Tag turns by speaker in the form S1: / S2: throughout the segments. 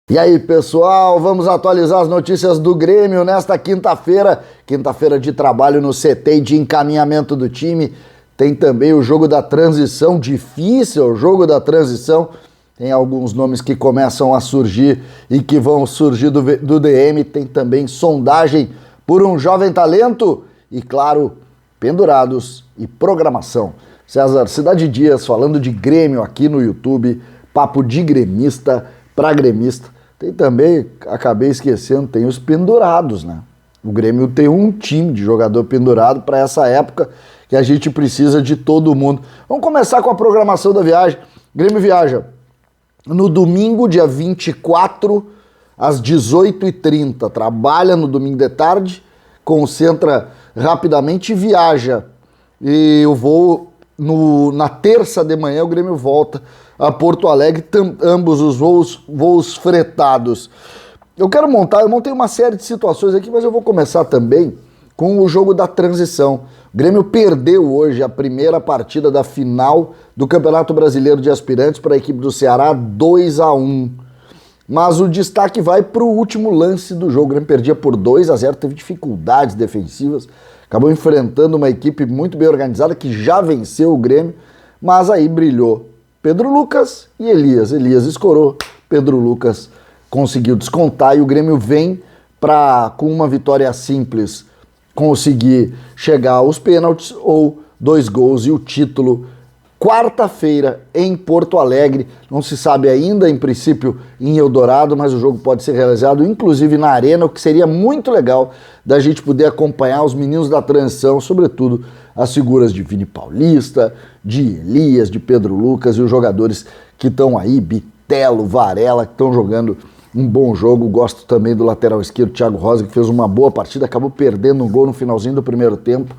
S1: E aí, pessoal, vamos atualizar as notícias do Grêmio nesta quinta-feira de trabalho no CT e de encaminhamento do time. Tem também o jogo da transição, difícil o jogo da transição. Tem alguns nomes que começam a surgir e que vão surgir do DM. Tem também sondagem por um jovem talento e, claro, pendurados e programação. César Cidade Dias falando de Grêmio aqui no YouTube, papo de gremista para gremista. Tem também, acabei esquecendo, tem os pendurados, né? O Grêmio tem um time de jogador pendurado para essa época que a gente precisa de todo mundo. Vamos começar com a programação da viagem. O Grêmio viaja no domingo, dia 24, às 18h30. Trabalha no domingo de tarde, concentra rapidamente e viaja. E eu vou na terça de manhã, o Grêmio volta a Porto Alegre, ambos os voos fretados. Eu montei uma série de situações aqui, mas eu vou começar também com o jogo da transição. O Grêmio perdeu hoje a primeira partida da final do Campeonato Brasileiro de Aspirantes para a equipe do Ceará, 2-1. Mas o destaque vai para o último lance do jogo. O Grêmio perdia por 2-0, teve dificuldades defensivas, acabou enfrentando uma equipe muito bem organizada que já venceu o Grêmio, mas aí brilhou Pedro Lucas e Elias. Elias escorou, Pedro Lucas conseguiu descontar e o Grêmio vem com uma vitória simples, conseguir chegar aos pênaltis ou 2 gols e o título quarta-feira em Porto Alegre. Não se sabe ainda, em princípio, em Eldorado, mas o jogo pode ser realizado inclusive na Arena, o que seria muito legal da gente poder acompanhar os meninos da transição, sobretudo as figuras de Vini Paulista, de Elias, de Pedro Lucas e os jogadores que estão aí, Bitelo, Varela, que estão jogando um bom jogo. Gosto também do lateral esquerdo, Thiago Rosa, que fez uma boa partida, acabou perdendo um gol no finalzinho do primeiro tempo,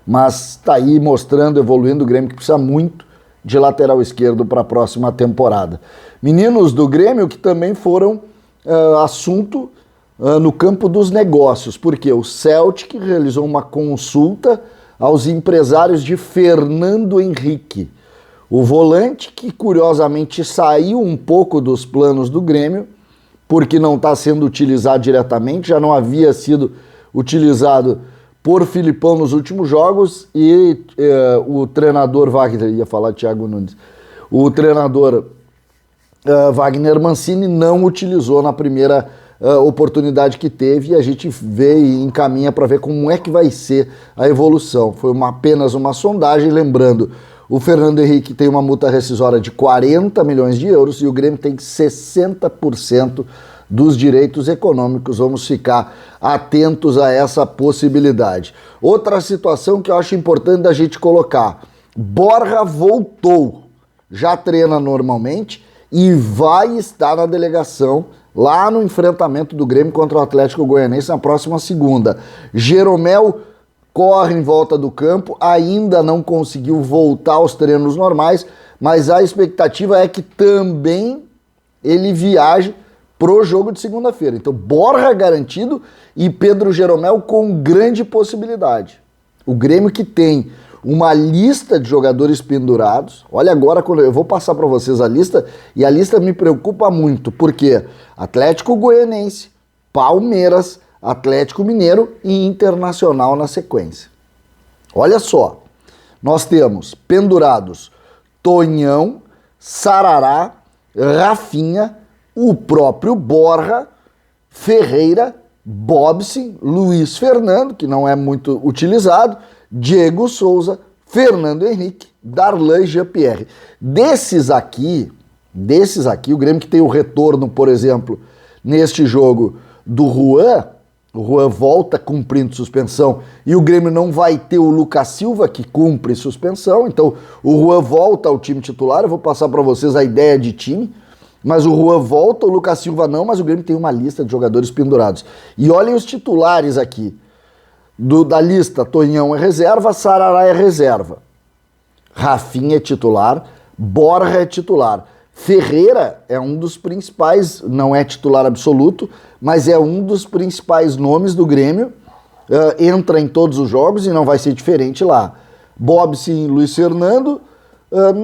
S1: mas está aí mostrando, evoluindo o Grêmio, que precisa muito de lateral esquerdo para a próxima temporada. Meninos do Grêmio que também foram assunto no campo dos negócios, porque o Celtic realizou uma consulta aos empresários de Fernando Henrique, o volante que curiosamente saiu um pouco dos planos do Grêmio, porque não está sendo utilizado diretamente, já não havia sido utilizado por Filipão nos últimos jogos e o treinador Wagner, ia falar Thiago Nunes, o treinador Wagner Mancini não utilizou na primeira oportunidade que teve e a gente vê e encaminha para ver como é que vai ser a evolução. Foi apenas uma sondagem, lembrando, o Fernando Henrique tem uma multa rescisória de 40 milhões de euros e o Grêmio tem 60% dos direitos econômicos. Vamos ficar atentos a essa possibilidade. Outra situação que eu acho importante da gente colocar: Borja voltou, já treina normalmente e vai estar na delegação lá no enfrentamento do Grêmio contra o Atlético Goianiense na próxima segunda. Jeromel corre em volta do campo, ainda não conseguiu voltar aos treinos normais, mas a expectativa é que também ele viaje pro jogo de segunda-feira. Então, Borja garantido e Pedro Jeromel com grande possibilidade. O Grêmio que tem uma lista de jogadores pendurados. Olha agora, quando eu vou passar para vocês a lista, e a lista me preocupa muito, porque Atlético Goianiense, Palmeiras, Atlético Mineiro e Internacional na sequência. Olha só, nós temos pendurados Tonhão, Sarará, Rafinha, o próprio Borja, Ferreira, Bobson, Luiz Fernando, que não é muito utilizado, Diego Souza, Fernando Henrique, Darlan e Jean-Pierre. Desses aqui, o Grêmio que tem o retorno, por exemplo, neste jogo do Juan, o Juan volta cumprindo suspensão e o Grêmio não vai ter o Lucas Silva, que cumpre suspensão, então o Juan volta ao time titular. Eu vou passar para vocês a ideia de time, mas o Juan volta, o Lucas Silva não, mas o Grêmio tem uma lista de jogadores pendurados. E olhem os titulares aqui. Da lista, Tonhão é reserva, Sarará é reserva, Rafinha é titular, Borja é titular, Ferreira é um dos principais, não é titular absoluto, mas é um dos principais nomes do Grêmio, entra em todos os jogos e não vai ser diferente lá. Bobson, Luiz Fernando,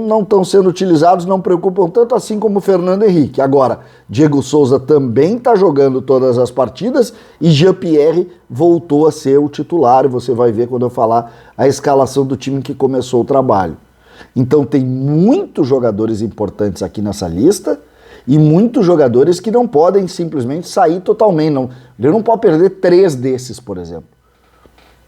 S1: não estão sendo utilizados, não preocupam tanto assim como o Fernando Henrique. Agora, Diego Souza também está jogando todas as partidas e Jean-Pierre voltou a ser o titular, e você vai ver quando eu falar a escalação do time que começou o trabalho. Então tem muitos jogadores importantes aqui nessa lista e muitos jogadores que não podem simplesmente sair totalmente. Ele não pode perder 3 desses, por exemplo.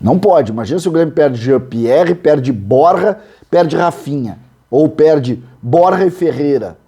S1: Não pode. Imagina se o Grêmio perde Jean-Pierre, perde Borja, perde Rafinha. Ou perde Borja e Ferreira.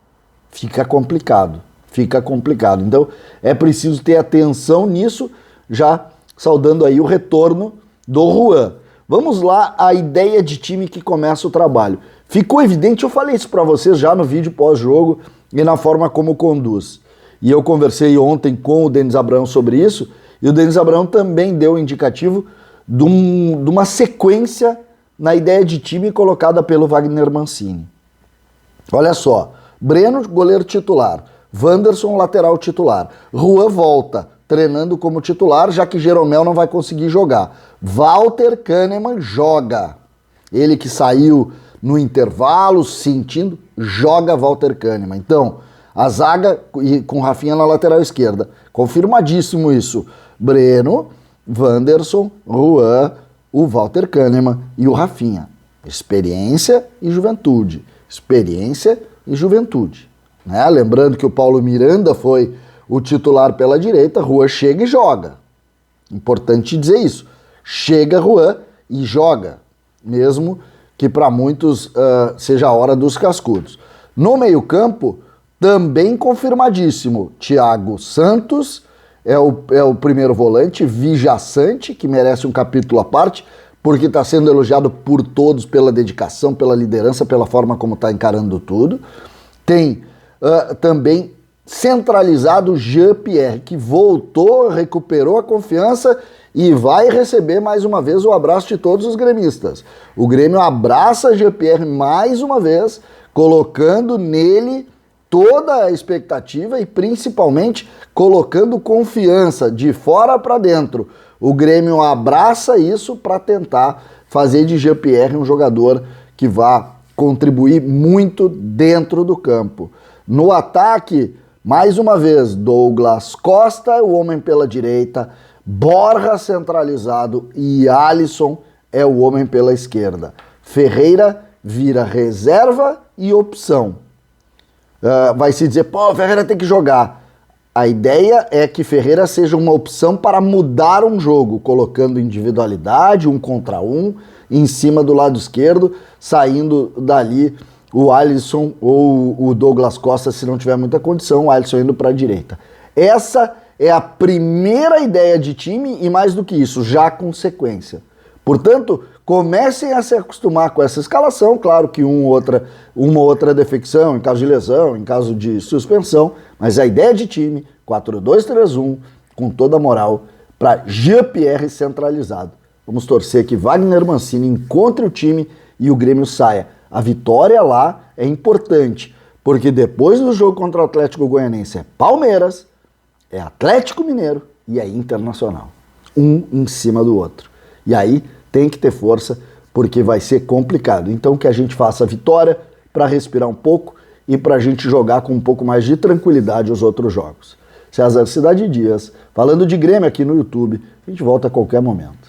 S1: Fica complicado. Fica complicado. Então é preciso ter atenção nisso, já saudando aí o retorno do Juan. Vamos lá, a ideia de time que começa o trabalho. Ficou evidente, eu falei isso para vocês já no vídeo pós-jogo e na forma como conduz. E eu conversei ontem com o Denis Abraão sobre isso, e o Denis Abraão também deu um indicativo de uma sequência na ideia de time colocada pelo Wagner Mancini. Olha só, Breno, goleiro titular, Wanderson, lateral titular, Juan volta, treinando como titular, já que Jeromel não vai conseguir jogar. Walter Kahneman joga. Ele que saiu no intervalo, sentindo, joga Walter Kahneman. Então, a zaga com Rafinha na lateral esquerda. Confirmadíssimo isso. Breno, Wanderson, Juan, o Walter Kahneman e o Rafinha. Experiência e juventude. Experiência e juventude. Né? Lembrando que o Paulo Miranda foi o titular pela direita, Juan chega e joga. Importante dizer isso. Chega Juan e joga, mesmo que para muitos seja a hora dos cascudos. No meio-campo, também confirmadíssimo, Thiago Santos é o primeiro volante, vijaçante, que merece um capítulo à parte, porque está sendo elogiado por todos pela dedicação, pela liderança, pela forma como está encarando tudo. Tem também centralizado Jean-Pierre, que voltou, recuperou a confiança e vai receber mais uma vez o abraço de todos os gremistas. O Grêmio abraça Jean-Pierre mais uma vez, colocando nele toda a expectativa e principalmente colocando confiança de fora para dentro. O Grêmio abraça isso para tentar fazer de Jean-Pierre um jogador que vá contribuir muito dentro do campo. No ataque, mais uma vez, Douglas Costa, o homem pela direita, Borja centralizado e Alisson é o homem pela esquerda. Ferreira vira reserva e opção. Vai se dizer, pô, Ferreira tem que jogar. A ideia é que Ferreira seja uma opção para mudar um jogo, colocando individualidade, 1 contra 1, em cima do lado esquerdo, saindo dali o Alisson ou o Douglas Costa, se não tiver muita condição, o Alisson indo para a direita. Essa é a primeira ideia de time e mais do que isso, já com sequência. Portanto, comecem a se acostumar com essa escalação, claro que uma ou outra defecção, em caso de lesão, em caso de suspensão, mas a ideia de time, 4-2-3-1, com toda a moral, para Jean-Pierre centralizado. Vamos torcer que Wagner Mancini encontre o time e o Grêmio saia. A vitória lá é importante, porque depois do jogo contra o Atlético Goianiense é Palmeiras, é Atlético Mineiro e é Internacional. Um em cima do outro. E aí tem que ter força, porque vai ser complicado. Então que a gente faça a vitória para respirar um pouco e para a gente jogar com um pouco mais de tranquilidade os outros jogos. César Cidade Dias, falando de Grêmio aqui no YouTube. A gente volta a qualquer momento.